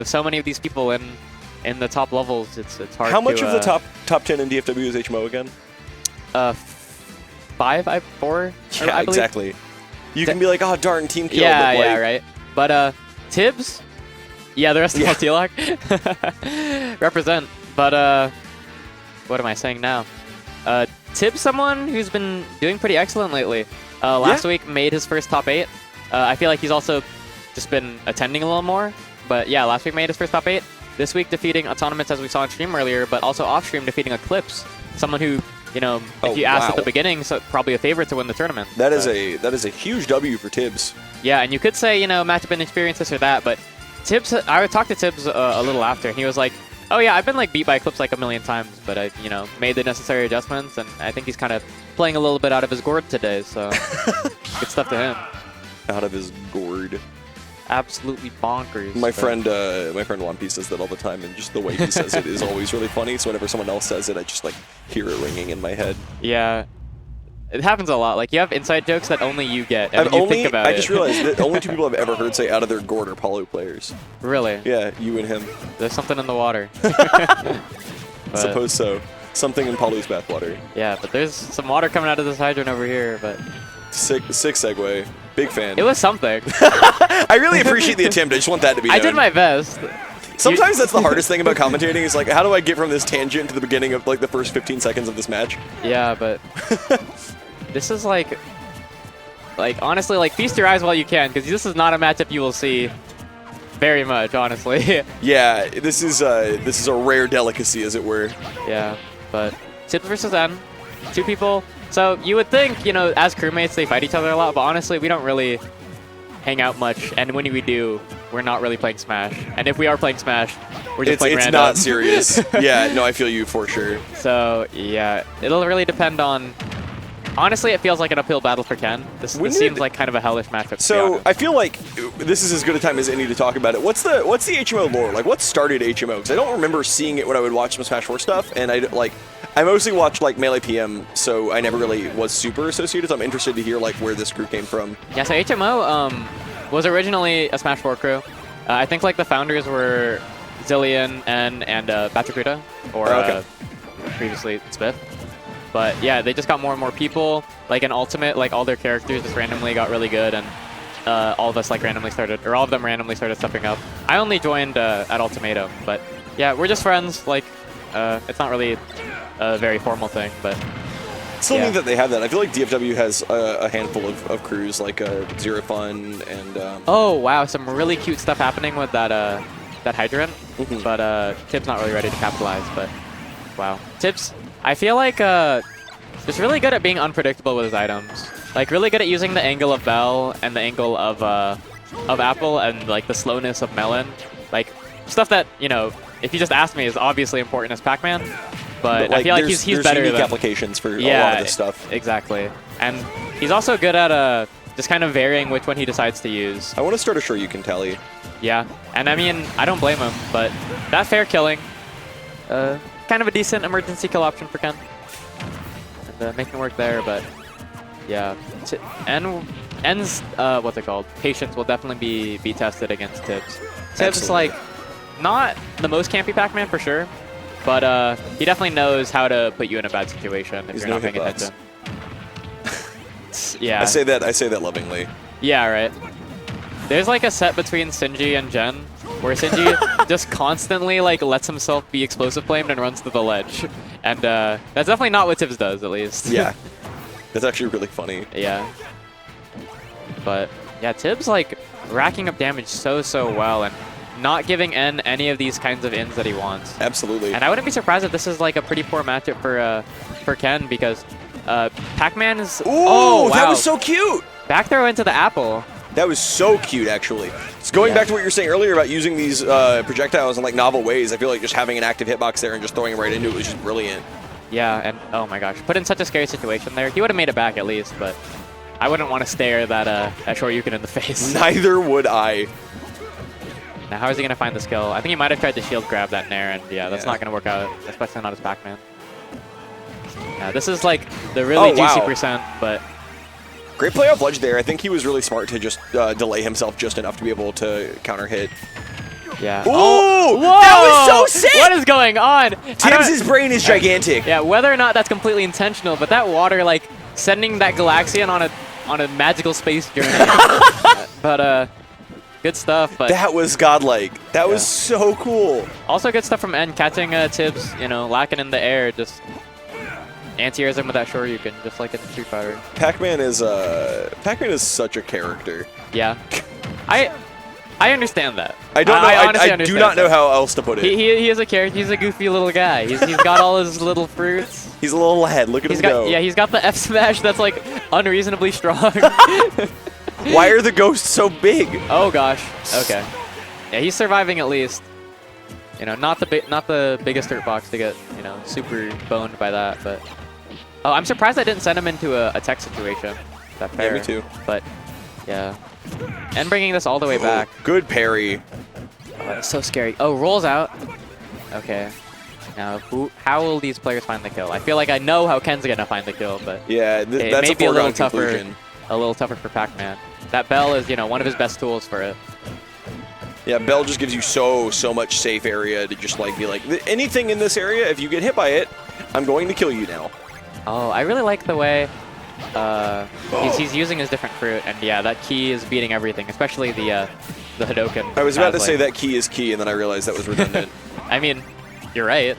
with so many of these people in the top levels, it's hard. How much of the top 10 in DFW is HMO again? 5, 4. Yeah, I believe. exactly. You can be like, oh darn, team kill. Yeah, but like, yeah, right. But Tibs, yeah, the rest of T-Lock represent. But what am I saying now? Tibs, someone who's been doing pretty excellent lately. Last week made his first top 8. I feel like he's also just been attending a little more. But yeah, last week made his first top 8. This week defeating Autonomous, as we saw on stream earlier, but also off stream defeating Eclipse, someone who, you know, if you asked at the beginning, so probably a favorite to win the tournament. That is a huge W for Tibs. Yeah, and you could say, you know, matchup inexperience, this or that, but Tibs, I would talk to Tibs a little after, and he was like, oh yeah, I've been like beat by Eclipse like a million times, but I, you know, made the necessary adjustments, and I think he's kind of playing a little bit out of his gourd today, so good stuff to him. Out of his gourd. Absolutely bonkers. My friend One Piece says that all the time, and just the way he says it is always really funny. So whenever someone else says it, I just like hear it ringing in my head. Yeah, it happens a lot. Like you have inside jokes that only you get, and you think about it. I just realized that only 2 people I've ever heard say out of their gourd are Palu players. Really? Yeah, you and him. There's something in the water. Suppose so. Something in Palu's bathwater. Yeah, but there's some water coming out of this hydrant over here, but... Sick segue. Big fan. It was something. I really appreciate the attempt. I just want that to be known. I did my best. Sometimes that's the hardest thing about commentating is like, how do I get from this tangent to the beginning of like the first 15 seconds of this match? Yeah, but this is like honestly, like feast your eyes while you can, because this is not a matchup you will see very much, honestly. Yeah, this is a rare delicacy, as it were. Yeah, but Tibs versus N, 2 people. So you would think, you know, as crewmates, they fight each other a lot, but honestly, we don't really hang out much. And when we do, we're not really playing Smash. And if we are playing Smash, we're just playing random. It's not serious. Yeah, no, I feel you for sure. So yeah, it'll really depend on. Honestly, it feels like an uphill battle for Ken. This seems like kind of a hellish matchup. So I feel like this is as good a time as any to talk about it. What's the HMO lore? Like, what started HMO? Because I don't remember seeing it when I would watch some Smash 4 stuff, and I mostly watched like Melee PM, so I never really was super associated. So I'm interested to hear like where this crew came from. Yeah, so HMO was originally a Smash 4 crew. I think like the founders were Zillion and Batrakuta, or previously Spiff. But yeah, they just got more and more people. Like in Ultimate, like all their characters just randomly got really good, and all of us like randomly started, or all of them randomly started stepping up. I only joined at Ultimatum, but yeah, we're just friends. Like, it's not really a very formal thing, but it's still neat that they have that. I feel like DFW has a handful of crews, like Zero Fun and. Oh wow, some really cute stuff happening with that hydrant, but Tibs not really ready to capitalize. But wow, Tibs. I feel like just really good at being unpredictable with his items. Like really good at using the angle of Bell and the angle of Apple and like the slowness of Melon. Like stuff that, you know, if you just ask me is obviously important as Pac-Man. But like, I feel like he's better unique than applications for a lot of this stuff. Exactly. And he's also good at just kind of varying which one he decides to use. I want to start a Shoryuken tally. Yeah. And I mean, I don't blame him, but that fair killing, kind of a decent emergency kill option for Ken. And making it work there, but yeah. N's, what's it called? Patience will definitely be tested against Tibs. Tibs, like, not the most campy Pac-Man for sure, but he definitely knows how to put you in a bad situation if you're not paying attention. Yeah. I say that lovingly. Yeah, right. There's like a set between Sinji and Jen where Sinji just constantly like lets himself be explosive flamed and runs to the ledge. And that's definitely not what Tibs does, at least. Yeah. That's actually really funny. Yeah. But yeah, Tibs like racking up damage so well and not giving N any of these kinds of ins that he wants. Absolutely. And I wouldn't be surprised if this is like a pretty poor matchup for Ken, because Pac-Man is... Oh, wow. That was so cute! Back throw into the apple. That was so cute, actually. So going back to what you were saying earlier about using these projectiles in like novel ways, I feel like just having an active hitbox there and just throwing him right into it was just brilliant. Yeah, and oh my gosh, put in such a scary situation there. He would have made it back at least, but I wouldn't want to stare that Shoryuken in the face. Neither would I. Now, how is he going to find the skill? I think he might have tried to shield grab that Nair, and yeah, that's not going to work out, especially not as Pac-Man. Yeah, this is like the really juicy percent, but... Great play off ledge there. I think he was really smart to just delay himself just enough to be able to counter hit. Yeah. Ooh, oh, whoa! that was so sick! What is going on? Tibs' brain is gigantic. Yeah, whether or not that's completely intentional, but that water, like, sending that Galaxian on a magical space journey. But good stuff. But that was godlike. That was so cool. Also good stuff from N, catching Tibs, you know, lacking in the air, just anti-airs him with that Shoryuken, just like in Street Fighter. Pac-Man is such a character. Yeah. I understand that. I don't know. I do not know that. how else to put it. He is a character. He's a goofy little guy. He's got all his little fruits. He's a little lad. Look at him go. Yeah, he's got the F smash that's like unreasonably strong. Why are the ghosts so big? Oh gosh. Okay. Yeah, he's surviving at least. You know, not the biggest dirt box to get, you know, super boned by that, but oh, I'm surprised I didn't send him into a tech situation. That fair. Yeah, me too. But yeah. And bringing this all the way back. Good parry. Oh, that's so scary. Oh, rolls out. Okay. Now, how will these players find the kill? I feel like I know how Ken's gonna find the kill, but yeah, that's may a be a little foregone conclusion. A little tougher for Pac-Man. That bell is, you know, one of his best tools for it. Yeah, bell just gives you so much safe area to just like be like, anything in this area, if you get hit by it, I'm going to kill you now. Oh, I really like the way he's using his different fruit, and yeah, that key is beating everything, especially the Hadoken. I was about to say that key is key, and then I realized that was redundant. I mean, you're right.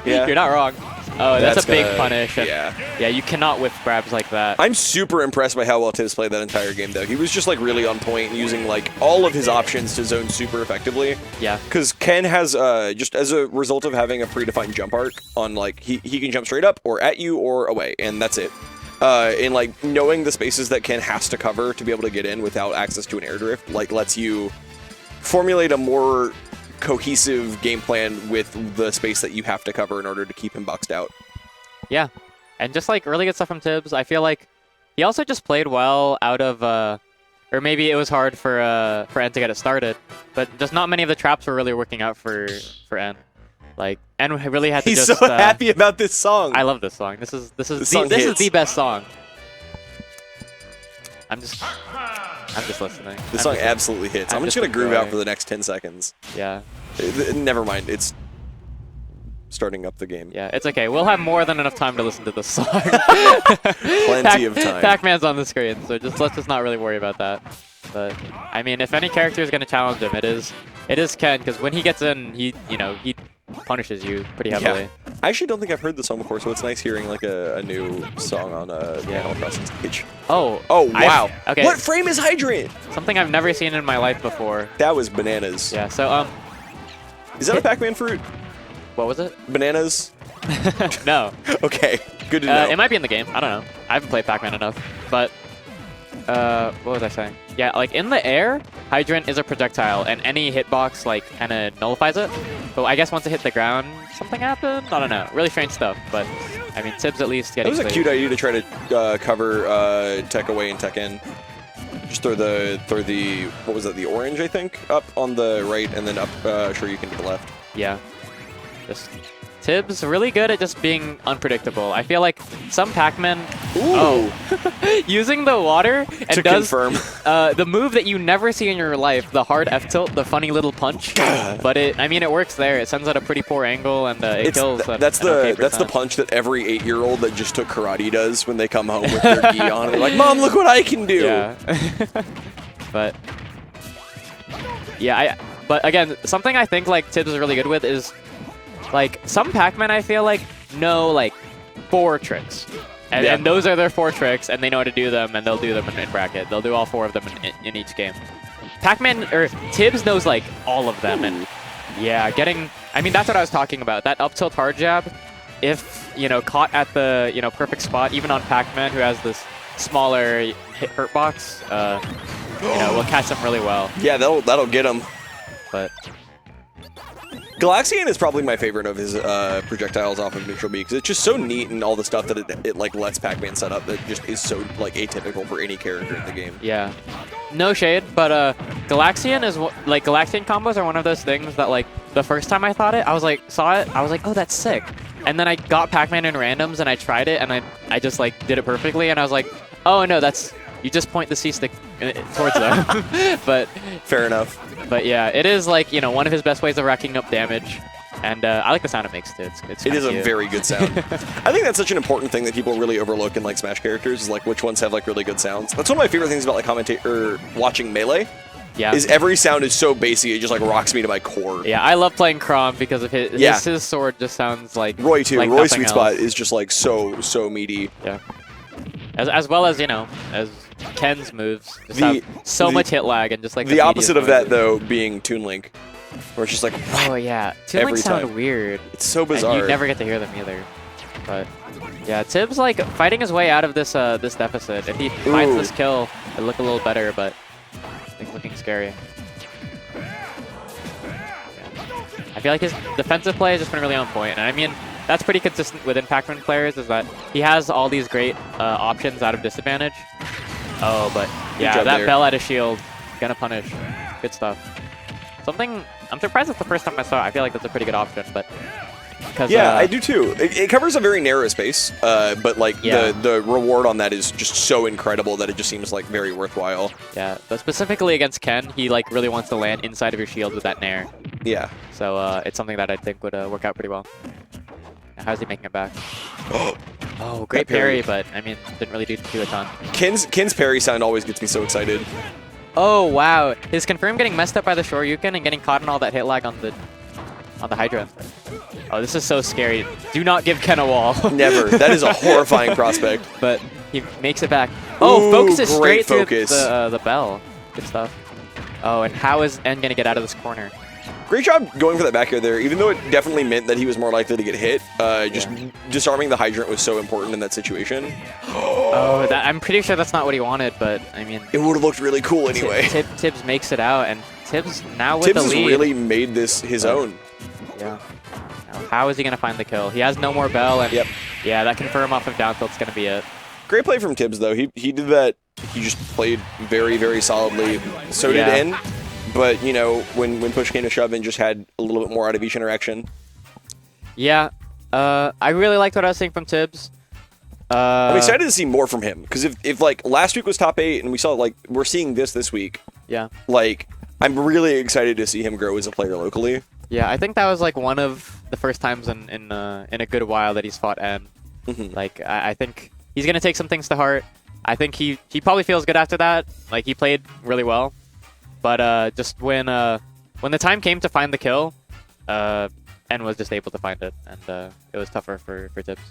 Yeah. You're not wrong. Oh, that's a big punish. Yeah. Yeah, you cannot whiff grabs like that. I'm super impressed by how well Tibs played that entire game, though. He was just like really on point, using like all of his options to zone super effectively. Yeah. Because Ken has just as a result of having a predefined jump arc on like he can jump straight up or at you or away, and that's it. And like knowing the spaces that Ken has to cover to be able to get in without access to an air drift, like lets you formulate a more cohesive game plan with the space that you have to cover in order to keep him boxed out. Yeah, and just like really good stuff from Tibs. I feel like he also just played well out of, or maybe it was hard for N to get it started, but just not many of the traps were really working out for N. Like N really had to He's just. so happy about this song. I love this song. This is the best song. I'm just listening. This song absolutely hits. I'm just gonna groove out for the next 10 seconds. Yeah. Never mind. It's starting up the game. Yeah, it's okay. We'll have more than enough time to listen to this song. Plenty of time. Pac-Man's on the screen, so let's just not really worry about that. But I mean, if any character is gonna challenge him, it is Ken, because when he gets in, he punishes you pretty heavily. Yeah. I actually don't think I've heard the song before, so it's nice hearing like a new song on Animal Crossing stage. Oh wow. Okay. What frame is Hydrant? Something I've never seen in my life before. That was bananas. Yeah. So is that a Pac-Man fruit? What was it? Bananas? No. Okay. Good to know. It might be in the game. I don't know. I haven't played Pac-Man enough. But what was I saying? Yeah, like in the air, Hydrant is a projectile, and any hitbox like kind of nullifies it. But I guess once it hit the ground, something happened. I don't know. Really strange stuff. But I mean, Tibs at least getting. That was a cute idea to try to cover tech away and tech in. Just throw the what was it? The orange, I think, up on the right, and then up. Sure, you can to the left. Yeah. Just Tibs really good at just being unpredictable. I feel like some Pac-Man using the water and to does confirm. The move that you never see in your life, the hard F tilt, the funny little punch. But it works there. It sends out a pretty poor angle and it kills. That's the punch that every 8-year-old that just took karate does when they come home with their gi on. And they're like, "Mom, look what I can do." Yeah. But yeah, but again, something I think like Tibs is really good with is. Like, some Pac-Man, I feel like, know, like, 4 tricks. And those are their 4 tricks, and they know how to do them, and they'll do them in bracket. They'll do all 4 of them in each game. Pac-Man, or Tibs knows, like, all of them. And, yeah, I mean, that's what I was talking about. That up-tilt hard jab, if, caught at the, perfect spot, even on Pac-Man, who has this smaller hurt box, will catch them really well. Yeah, that'll get them. But... Galaxian is probably my favorite of his projectiles off of Neutral B, because it's just so neat and all the stuff that it like lets Pac-Man set up that just is so like atypical for any character in the game. Yeah, no shade, but Galaxian is like Galaxian combos are one of those things that like the first time I saw it, I was like, oh, that's sick, and then I got Pac-Man in randoms and I tried it and I just like did it perfectly and I was like, oh no, that's you just point the C-stick towards them. But fair enough. But yeah, it is like, you know, one of his best ways of racking up damage. And I like the sound it makes too. It is a very good sound. I think that's such an important thing that people really overlook in like Smash characters is like which ones have like really good sounds. That's one of my favorite things about like watching Melee. Yeah. Is every sound is so basic, it just like rocks me to my core. Yeah, I love playing Chrom because of his sword just sounds like Roy too. Like Roy's sweet else. spot is just like so meaty. Yeah. As well as, you know, as Ken's moves just have so much hit lag and just like the opposite of that though being Toon Link, where it's just like oh yeah, Toon Link sound weird. It's so bizarre. And you never get to hear them either. But yeah, Tibs like fighting his way out of this this deficit. If he finds this kill, it'll look a little better, but it's looking scary. I feel like his defensive play has just been really on point, and I mean that's pretty consistent within Pac-Man players. Is that he has all these great options out of disadvantage. Oh, but yeah, that bell out of shield gonna punish. Good stuff. Something I'm surprised it's the first time I saw it. I feel like that's a pretty good option, but yeah, I do too. It covers a very narrow space, but like the reward on that is just so incredible that it just seems like very worthwhile. Yeah, but specifically against Ken, he like really wants to land inside of your shield with that nair. Yeah. So it's something that I think would work out pretty well. How's he making it back? Oh, great parry, but I mean, didn't really do a ton. Ken's parry sound always gets me so excited. Oh wow, his confirm getting messed up by the Shoryuken and getting caught in all that hit lag on the Hydra. Oh, this is so scary. Do not give Ken a wall. Never. That is a horrifying prospect. But he makes it back. Oh, focuses straight focus. through the bell. Good stuff. Oh, and how is N gonna get out of this corner? Great job going for that back air there, even though it definitely meant that he was more likely to get hit. Just disarming the hydrant was so important in that situation. Oh, I'm pretty sure that's not what he wanted, but I mean... It would have looked really cool anyway. Tibbs makes it out, and Tibbs now with the lead. Tibbs has really made this his own. Yeah. Now, how is he going to find the kill? He has no more bell, and yeah, that confirm off of down tilt's going to be it. Great play from Tibbs, though. He did that. He just played very, very solidly. So did N. But, you know, when push came to shove and just had a little bit more out of each interaction. Yeah. I really liked what I was seeing from Tibbs. I'm excited to see more from him. Because if, like, last week was top 8 and we saw, like, we're seeing this week. Yeah. Like, I'm really excited to see him grow as a player locally. Yeah, I think that was, like, one of the first times in a good while that he's fought N. Like, I think he's going to take some things to heart. I think he probably feels good after that. Like, he played really well. But just when the time came to find the kill, N was just able to find it, and it was tougher for Tibs.